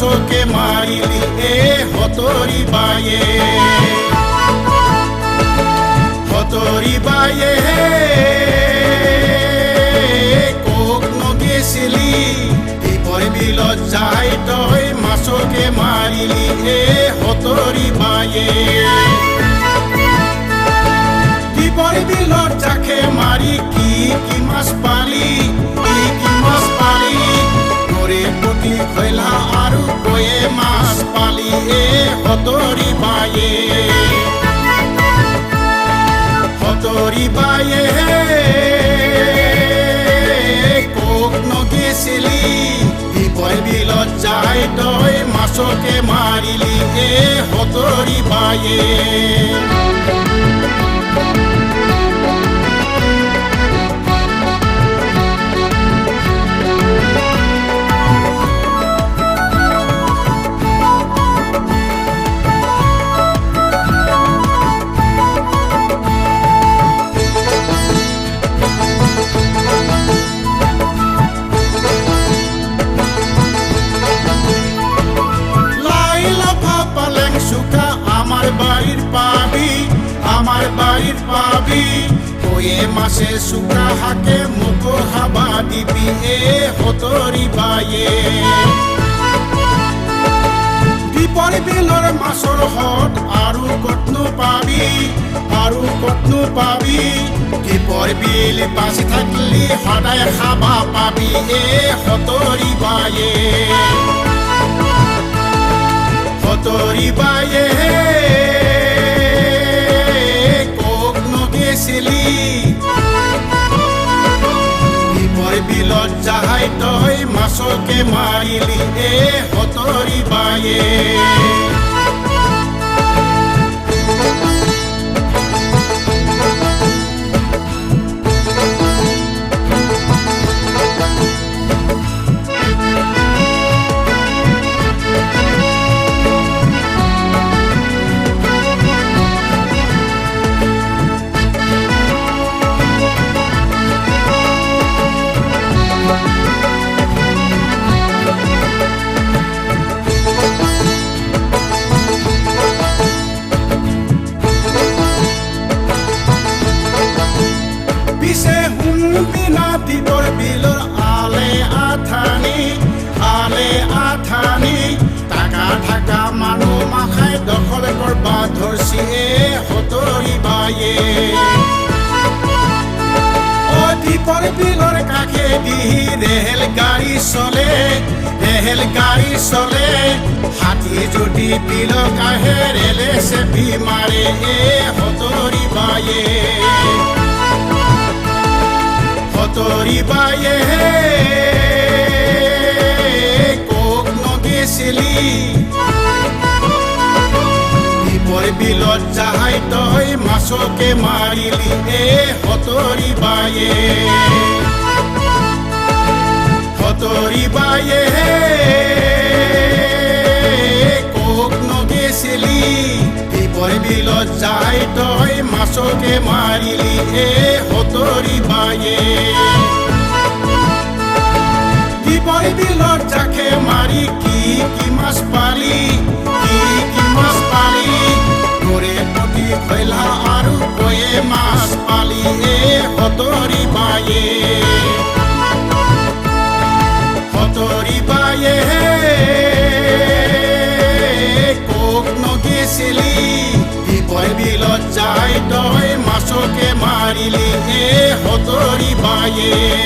মাছকে মাৰিলি হতৰি বায়ে কক নগেছিলি দীপৰ বিলত যাই তই মাছকে মাৰিলি হতৰি বায়ে দীপৰ বিলত জাকে মাৰি কি মাছ পালি নৰে প্ৰতি খৈলা আৰু কয়ে মাছ পালি হতৰি বায়ে কক নগেছিলি দীপৰ বিলত যাই তই মাছকে মাৰিলি হতৰি বায়ে আমার বাড়ির পাবি কয়ে মাছে শুকা হাকে মুখো হাবা দিবি হতরি বায়ে দীপৰ বিলৰ মাছৰ হত আৰু কতনো পাবি দীপৰ বিল বাচি থাকলি সদায় খাবা পাবি হতৰি বায়ে দীপৰ বিলত যাই তই মাছকে মাৰিলি হতৰি বায়ে দীপৰ বিলৰ আলে আথানি টাকা থাকা মানুহ মাখাই দখল কৰবা ধৰছি হতৰি বায়ে দীপৰ বিলৰ কাষেদি ৰেল গাড়ী চলে হাতী যদি বিলক আহে ৰেলে চেপি মাৰে হতৰি বায়ে কক নগেছিলি দীপৰ বিলত যাই তই মাছকে মাৰিলি হতৰি বায়ে কক নগেছিলি দীপৰ বিলত যাই তই মাছকে মাৰিলি হতৰি বায়ে দীপৰ বিলত জাকে মাৰি কি মাছ পালি নৰে প্ৰতি খৈলা আৰু কয়ে মাছ পালি হতৰি বায়ে কক নগেছিলি দীপৰ বিলত যাই তই মাছকে মাৰিলি হতৰি বায়ে